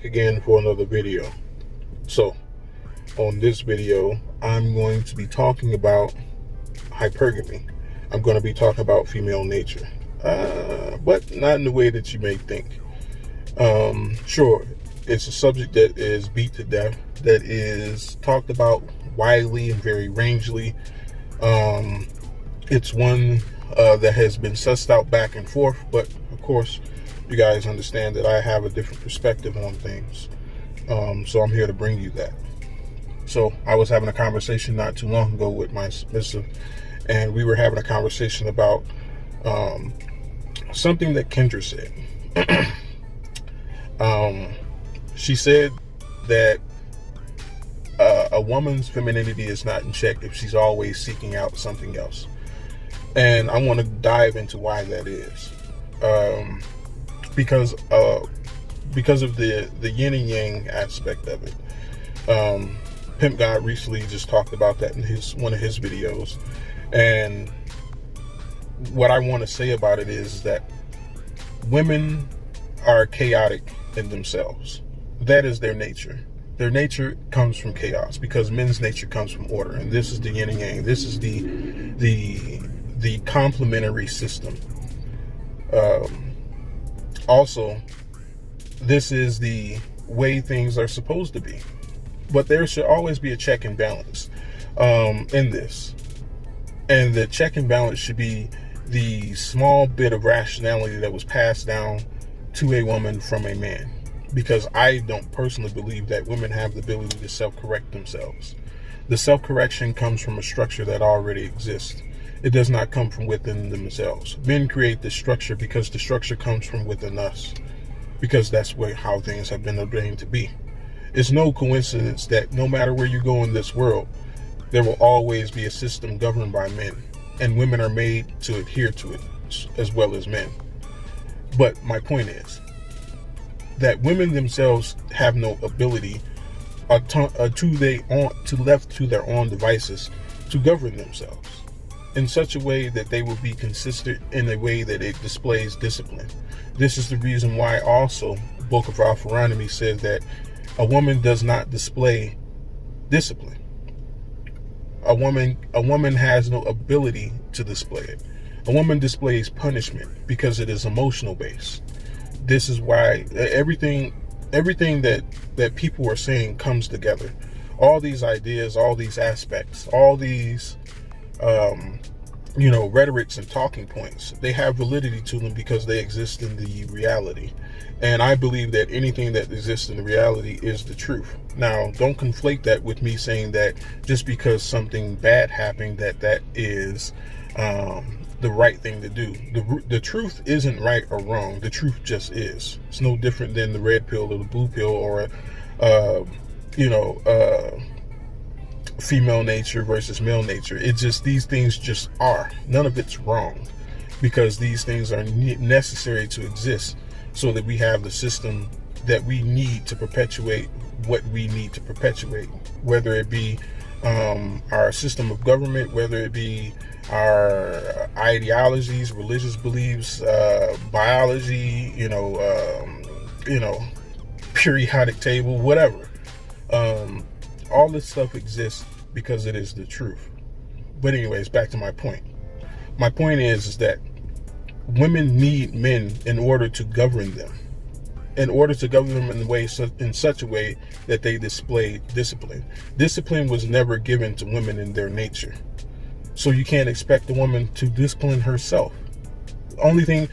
again for another video. So on this video, I'm going to be talking about hypergamy. I'm going to be talking about female nature, but not in the way that you may think. Sure, it's a subject that is beat to death, that is talked about widely and very rangely. It's one that has been sussed out back and forth, but of course, you guys understand that I have a different perspective on things. So I'm here to bring you that. So I was having a conversation not too long ago with my submissive, and we were having a conversation about something that Kendra said. She said that a woman's femininity is not in check if she's always seeking out something else. And I want to dive into why that is. Because of the yin and yang aspect of it. Pimp God recently just talked about that in one of his videos. And what I want to say about it is that women are chaotic in themselves. That is their nature. Their nature comes from chaos, because men's nature comes from order. And this is the yin and yang. This is the complementary system. Also, this is the way things are supposed to be. But there should always be a check and balance in this. And the check and balance should be the small bit of rationality that was passed down to a woman from a man. Because I don't personally believe that women have the ability to self-correct themselves. The self-correction comes from a structure that already exists. It does not come from within themselves. Men create the structure because the structure comes from within us. Because that's how things have been ordained to be. It's no coincidence that no matter where you go in this world, there will always be a system governed by men. And women are made to adhere to it as well as men. But my point is that women themselves have no ability left to their own devices to govern themselves in such a way that they will be consistent in a way that it displays discipline. This is the reason why also the Book of Deuteronomy says that a woman does not display discipline. A woman has no ability to display it. A woman displays punishment because it is emotional based. This is why everything that people are saying comes together. All these ideas, all these aspects, all these rhetorics and talking points, they have validity to them because they exist in the reality. And I believe that anything that exists in the reality is the truth. Now, don't conflate that with me saying that just because something bad happened, that is the right thing to do. The truth isn't right or wrong. The truth just is. It's no different than the red pill or the blue pill, or female nature versus male nature. It's just, these things just are. None of it's wrong, because these things are necessary to exist so that we have the system that we need to perpetuate what we need to perpetuate, whether it be our system of government, whether it be our ideologies, religious beliefs, biology, periodic table, whatever. All this stuff exists because it is the truth. But anyways, back to my point. My point is that women need men in order to govern them. In order to govern them in such a way that they display discipline. Discipline was never given to women in their nature. So you can't expect a woman to discipline herself. Only thing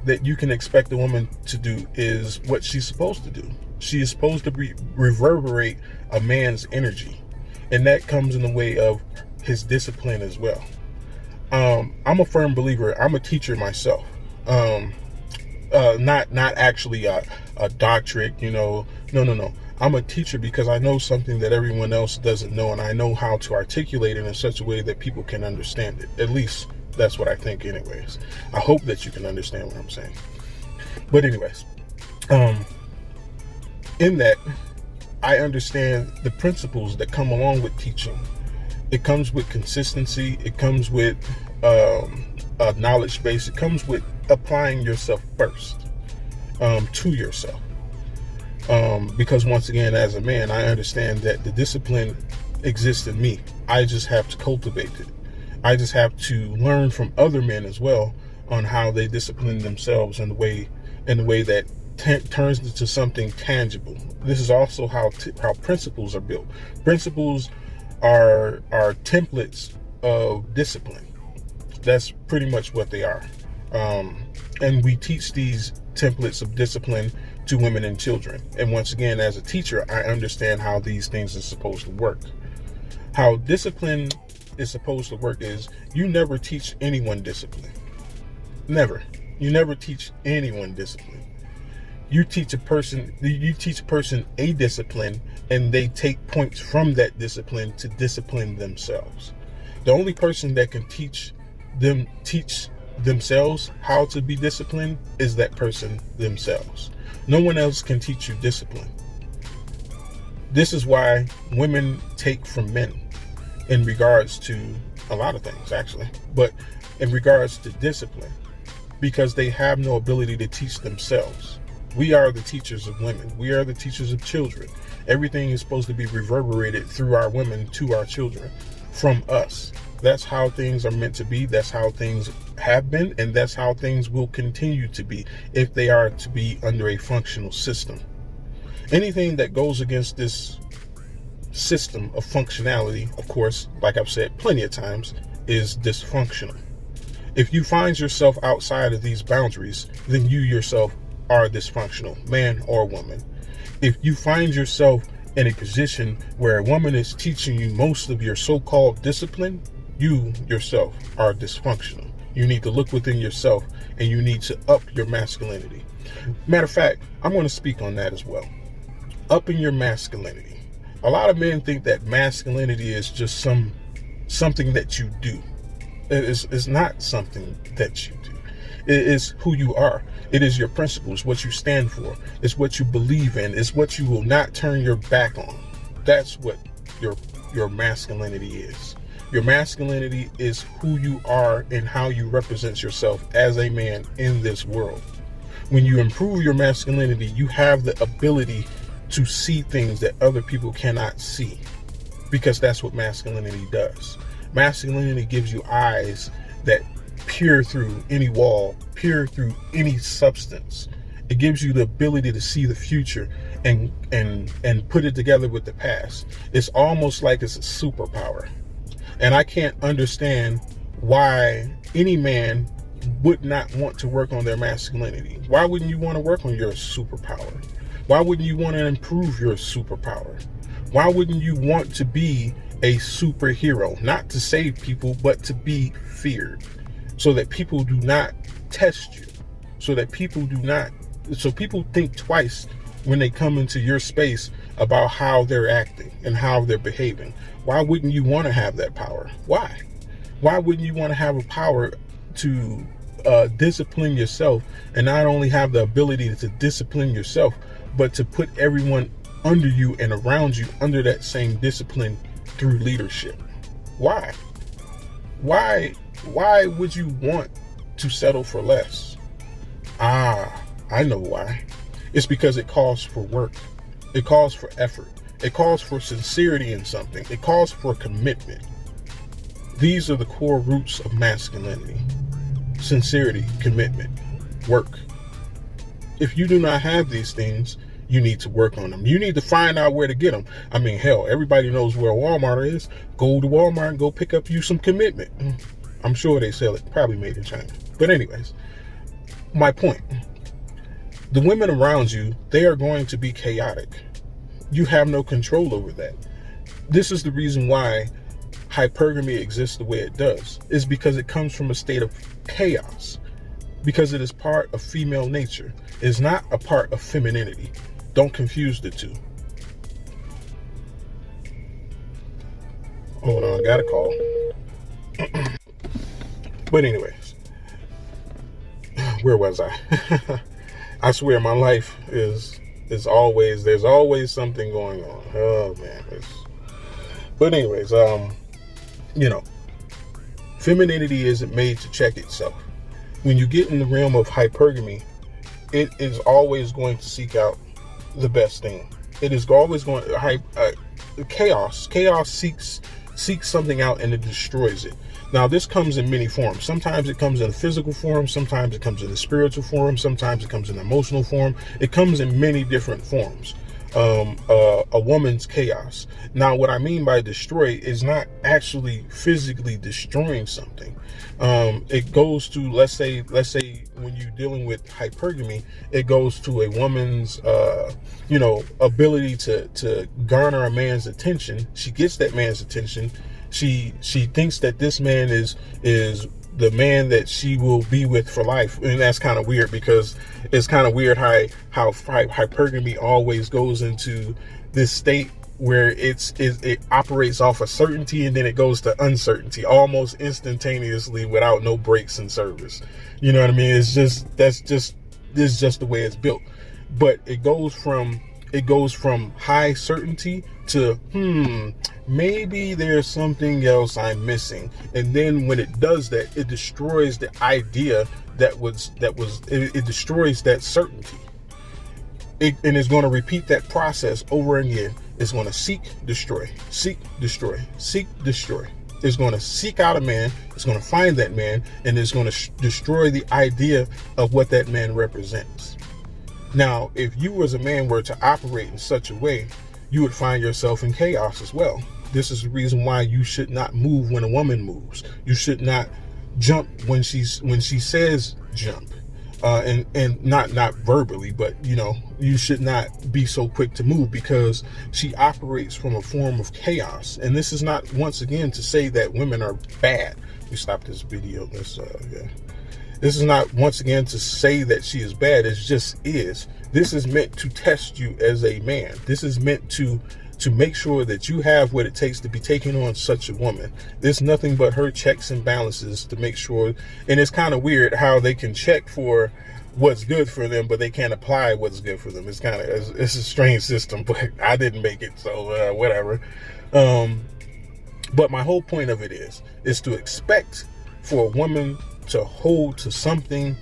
that you can expect a woman to do is what she's supposed to do. She is supposed to reverberate a man's energy. And that comes in the way of his discipline as well. I'm a firm believer. I'm a teacher myself. Not actually a doctorate, No. I'm a teacher because I know something that everyone else doesn't know, and I know how to articulate it in such a way that people can understand it. At least that's what I think anyways. I hope that you can understand what I'm saying. But anyways, in that, I understand the principles that come along with teaching. It comes with consistency. It comes with a knowledge base. It comes with applying yourself first to yourself. Because once again, as a man, I understand that the discipline exists in me. I just have to cultivate it. I just have to learn from other men as well on how they discipline themselves in the way that turns into something tangible. This is also how principles are built. Principles are templates of discipline. That's pretty much what they are. And we teach these templates of discipline to women and children. And once again, as a teacher, I understand how these things are supposed to work. How discipline is supposed to work is you never teach anyone discipline. Never. You never teach anyone discipline. You teach a person a discipline, and they take points from that discipline to discipline themselves. The only person that can teach themselves how to be disciplined is that person themselves. No one else can teach you discipline. This is why women take from men in regards to a lot of things, actually, but in regards to discipline, because they have no ability to teach themselves. We are the teachers of women. We are the teachers of children. Everything is supposed to be reverberated through our women to our children from us. That's how things are meant to be. That's how things have been. And that's how things will continue to be if they are to be under a functional system. Anything that goes against this system of functionality, of course, like I've said plenty of times, is dysfunctional. If you find yourself outside of these boundaries, then you yourself are dysfunctional, man or woman. If you find yourself in a position where a woman is teaching you most of your so-called discipline, you yourself are dysfunctional. You need to look within yourself, and you need to up your masculinity. Matter of fact, I'm going to speak on that as well. Upping your masculinity. A lot of men think that masculinity is just something that you do. It's not something that you do. It is who you are. It is your principles, what you stand for. It's what you believe in. It's what you will not turn your back on. That's what your masculinity is. Your masculinity is who you are and how you represent yourself as a man in this world. When you improve your masculinity, you have the ability to see things that other people cannot see, because that's what masculinity does. Masculinity gives you eyes that peer through any wall, peer through any substance. It gives you the ability to see the future and put it together with the past. It's almost like it's a superpower. And I can't understand why any man would not want to work on their masculinity. Why wouldn't you want to work on your superpower? Why wouldn't you want to improve your superpower? Why wouldn't you want to be a superhero? Not to save people, but to be feared, so that people do not test you, so people think twice when they come into your space about how they're acting and how they're behaving. Why wouldn't you want to have that power? Why? Why wouldn't you want to have a power to discipline yourself, and not only have the ability to discipline yourself, but to put everyone under you and around you under that same discipline through leadership? Why? Why would you want to settle for less? I know why. It's because it calls for work. It calls for effort. It calls for sincerity in something. It calls for commitment. These are the core roots of masculinity. Sincerity, commitment, work. If you do not have these things, you need to work on them. You need to find out where to get them. I mean, hell, everybody knows where Walmart is. Go to Walmart and go pick up you some commitment. I'm sure they sell it, probably made in China. But anyways, my point. The women around you, they are going to be chaotic. You have no control over that. This is the reason why hypergamy exists the way it does. Is because it comes from a state of chaos. Because it is part of female nature. It's not a part of femininity. Don't confuse the two. Hold on, got a call. But anyways, where was I? I swear my life is always, there's always something going on. Oh man. But anyways, femininity isn't made to check itself. When you get in the realm of hypergamy, it is always going to seek out the best thing. It is always going to chaos. Chaos seeks something out and it destroys it. Now, this comes in many forms. Sometimes it comes in a physical form. Sometimes it comes in a spiritual form. Sometimes it comes in an emotional form. It comes in many different forms. A woman's chaos. Now, what I mean by destroy is not actually physically destroying something. It goes to, let's say when you're dealing with hypergamy, it goes to a woman's, ability to garner a man's attention. She gets that man's attention. She thinks that this man is the man that she will be with for life. And that's kind of weird, because it's kind of weird how hypergamy always goes into this state where it operates off of certainty, and then it goes to uncertainty almost instantaneously without no breaks in service. You know what I mean? This is just the way it's built. But it goes from high certainty to maybe there's something else I'm missing. And then when it does that, it destroys the idea it destroys that certainty. And it's going to repeat that process over again. It's going to seek, destroy, seek, destroy, seek, destroy. It's going to seek out a man. It's going to find that man, and it's going to destroy the idea of what that man represents. Now, if you as a man were to operate in such a way, you would find yourself in chaos as well. This is the reason why you should not move when a woman moves. You should not jump when she says jump, and not verbally, but you should not be so quick to move, because she operates from a form of chaos. And this is not, once again, to say that women are bad. We stop this video. This is not, once again, to say that she is bad. It just is. This is meant to test you as a man. This is meant to make sure that you have what it takes to be taking on such a woman. There's nothing but her checks and balances to make sure. And it's kind of weird how they can check for what's good for them, but they can't apply what's good for them. It's a strange system, but I didn't make it, so whatever. But my whole point of it is to expect for a woman to hold to something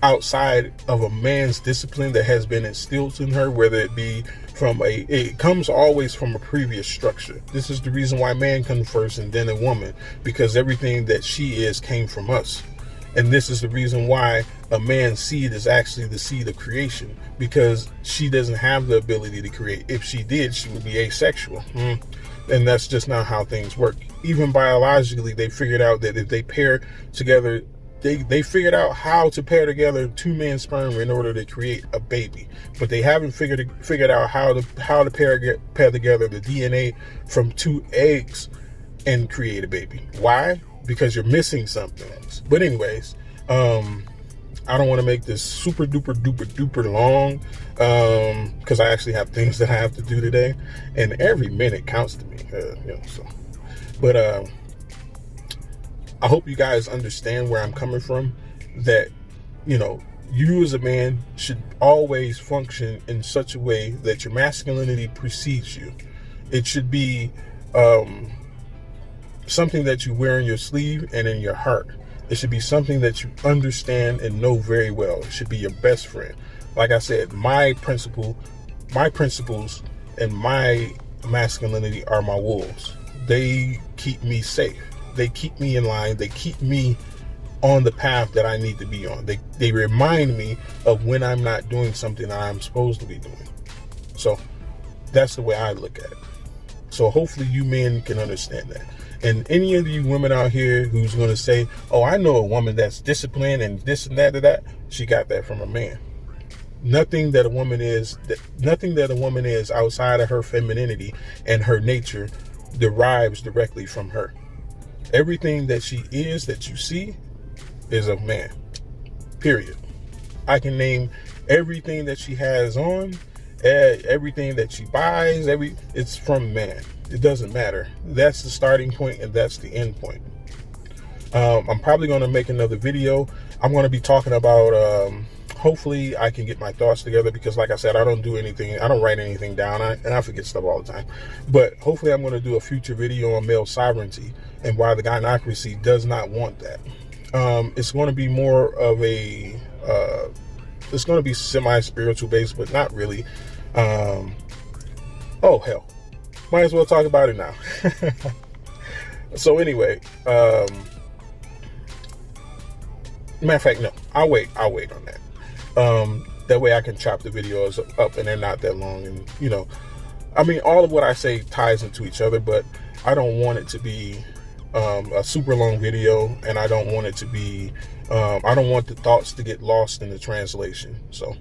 outside of a man's discipline that has been instilled in her, whether it be it comes always from a previous structure. This is the reason why man comes first and then a woman, because everything that she is came from us. And this is the reason why a man's seed is actually the seed of creation, because she doesn't have the ability to create. If she did, she would be asexual. And that's just not how things work. Even biologically, they figured out that if they pair together, they figured out how to pair together two men's sperm in order to create a baby. But they haven't figured out how to pair together the DNA from two eggs and create a baby. Why? Because you're missing something else. But anyways, I don't want to make this super duper long, because I actually have things that I have to do today, and every minute counts to me. But I hope you guys understand where I'm coming from. That you as a man should always function in such a way that your masculinity precedes you. It should be something that you wear in your sleeve and in your heart. It should be something that you understand and know very well. It should be your best friend. Like I said, my principles and my masculinity are my wolves. They keep me safe. They keep me in line. They keep me on the path that I need to be on. They remind me of when I'm not doing something that I'm supposed to be doing. So that's the way I look at it. So hopefully you men can understand that. And any of you women out here who's going to say, oh, I know a woman that's disciplined and this and that, she got that from a man. Nothing that a woman is outside of her femininity and her nature derives directly from her. Everything that she is, that you see, is a man. Period. I can name everything that she has on, everything that she buys, it's from man. It doesn't matter. That's the starting point and that's the end point. I'm probably going to make another video. I'm going to be talking about, hopefully I can get my thoughts together, because like I said, I don't write anything down, and I forget stuff all the time. But hopefully I'm going to do a future video on male sovereignty and why the gynocracy does not want that. It's going to be more of a it's going to be semi-spiritual based, but not really. Oh, hell. Might as well talk about it now. So anyway, matter of fact, no, I'll wait on that. That way I can chop the videos up and they're not that long. And, you know, I mean, all of what I say ties into each other, but I don't want it to be a super long video, and I don't want it to be, I don't want the thoughts to get lost in the translation. So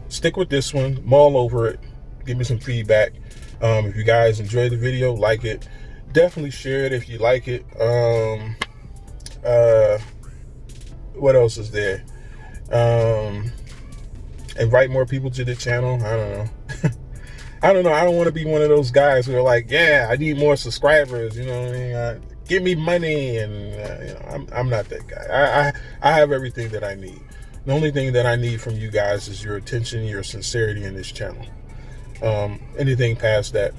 stick with this one, mull over it, give me some feedback. If you guys enjoy the video, like it, definitely share it if you like it. What else is there? Invite more people to the channel. I don't know. I don't know. I don't want to be one of those guys who are like, yeah, I need more subscribers. You know what I mean? Give me money. And, you know, I'm not that guy. I have everything that I need. The only thing that I need from you guys is your attention, your sincerity in this channel. Anything past that,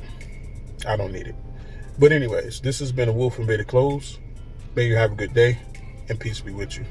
I don't need it. But anyways, this has been a Wolf and Beta Close. May you have a good day, and peace be with you.